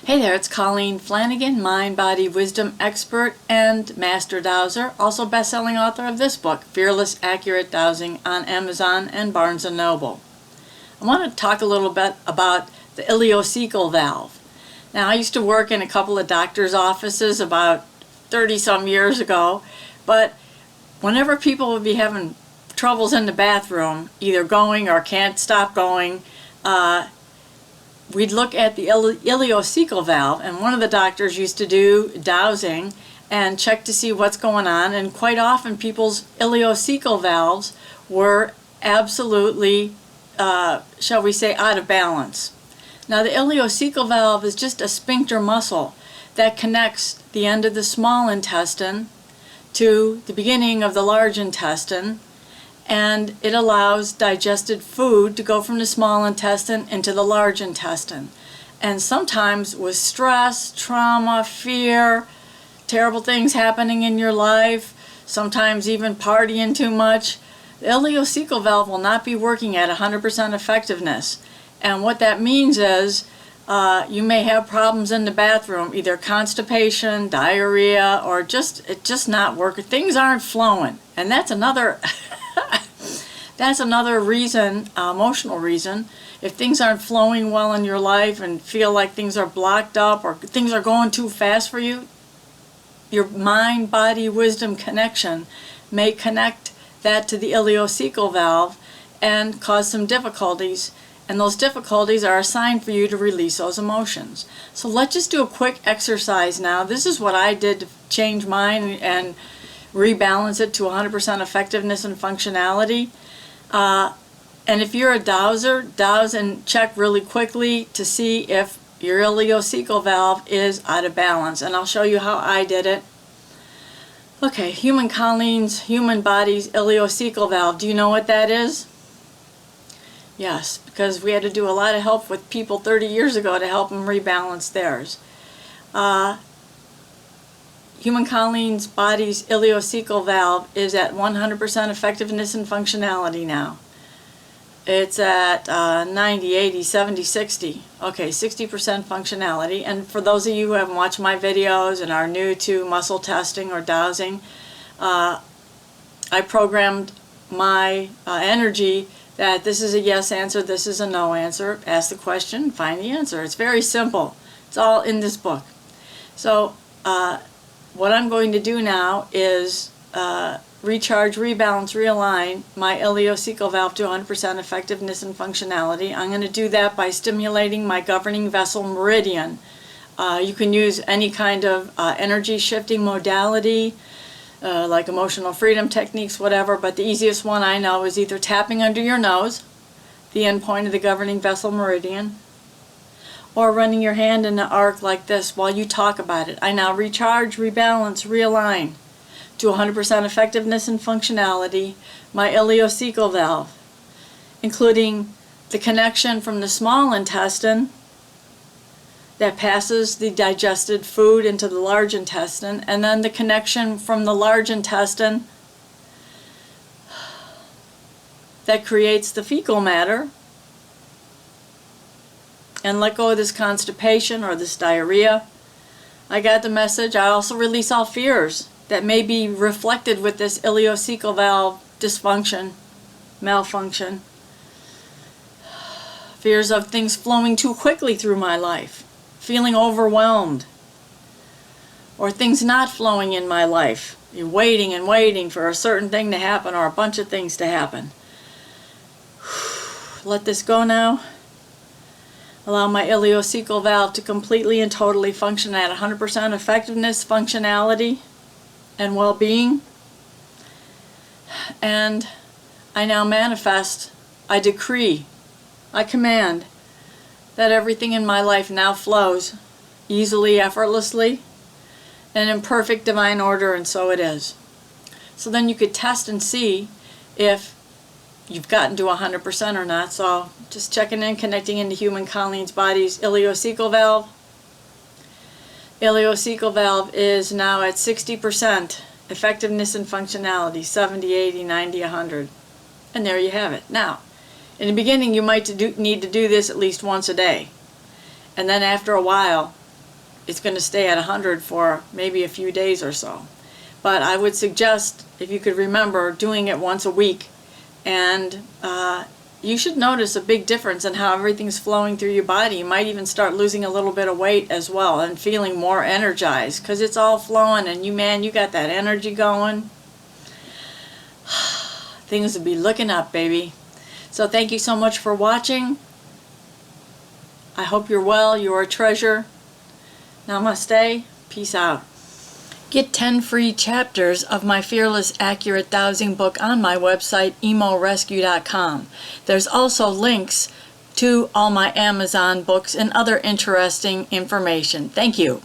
Hey there, it's Colleen Flanagan, mind, body, wisdom expert and master dowser, also best-selling author of this book, Fearless Accurate Dowsing, on Amazon and Barnes & Noble. I want to talk a little bit about the ileocecal valve. Now, I used to work in a couple of doctors' offices about 30-some years ago, but whenever people would be having troubles in the bathroom, either going or can't stop going, we'd look at the ileocecal valve, and one of the doctors used to do dowsing and check to see what's going on, and quite often people's ileocecal valves were absolutely, shall we say, out of balance. Now, the ileocecal valve is just a sphincter muscle that connects the end of the small intestine to the beginning of the large intestine, and it allows digested food to go from the small intestine into the large intestine. And sometimes with stress, trauma, fear, terrible things happening in your life, sometimes even partying too much, the ileocecal valve will not be working at 100% effectiveness. And what that means is you may have problems in the bathroom, either constipation, diarrhea, or it just not working. Things aren't flowing. And that's another that's another reason, emotional reason. If things aren't flowing well in your life and feel like things are blocked up or things are going too fast for you, your mind, body, wisdom connection may connect that to the ileocecal valve and cause some difficulties. And those difficulties are a sign for you to release those emotions. So let's just do a quick exercise now. This is what I did to change mine and rebalance it to 100% effectiveness and functionality. And if you're a dowser, douse and check really quickly to see if your ileocecal valve is out of balance. And I'll show you how I did it. Okay, human body's ileocecal valve. Do you know what that is? Yes, because we had to do a lot of help with people 30 years ago to help them rebalance theirs. Human body's ileocecal valve is at 100% effectiveness and functionality now. It's at 90, 80, 70, 60. Okay, 60% functionality. And for those of you who haven't watched my videos and are new to muscle testing or dowsing, I programmed my energy that this is a yes answer, this is a no answer. Ask the question, find the answer. It's very simple. It's all in this book. So what I'm going to do now is recharge, rebalance, realign my ileocecal valve to 100% effectiveness and functionality. I'm going to do that by stimulating my governing vessel meridian. You can use any kind of energy shifting modality, like emotional freedom techniques, whatever, but the easiest one I know is either tapping under your nose, the end point of the governing vessel meridian, or running your hand in an arc like this while you talk about it. I now recharge, rebalance, realign to 100% effectiveness and functionality my ileocecal valve, including the connection from the small intestine that passes the digested food into the large intestine, and then the connection from the large intestine that creates the fecal matter, and let go of this constipation or this diarrhea. I got the message. I also release all fears that may be reflected with this ileocecal valve dysfunction, malfunction. Fears of things flowing too quickly through my life, feeling overwhelmed, or things not flowing in my life. You're waiting and waiting for a certain thing to happen or a bunch of things to happen. Let this go now. Allow my ileocecal valve to completely and totally function at 100% effectiveness, functionality, and well-being. And I now manifest, I decree, I command that everything in my life now flows easily, effortlessly, and in perfect divine order, and so it is. So then you could test and see if you've gotten to 100% or not. So just checking in, connecting into human body's ileocecal valve. Ileocecal valve is now at 60% effectiveness and functionality, 70, 80, 90, 100. And there you have it. Now, in the beginning, you might need to do this at least once a day. And then after a while, it's going to stay at 100 for maybe a few days or so. But I would suggest, if you could remember, doing it once a week, and you should notice a big difference in how everything's flowing through your body. You might even start losing a little bit of weight as well and feeling more energized because it's all flowing, and you got that energy going. Things will be looking up, baby. So thank you so much for watching. I hope you're well. You're a treasure. Namaste. Peace out. Get 10 free chapters of my Fearless Accurate Dowsing book on my website, emorescue.com. There's also links to all my Amazon books and other interesting information. Thank you.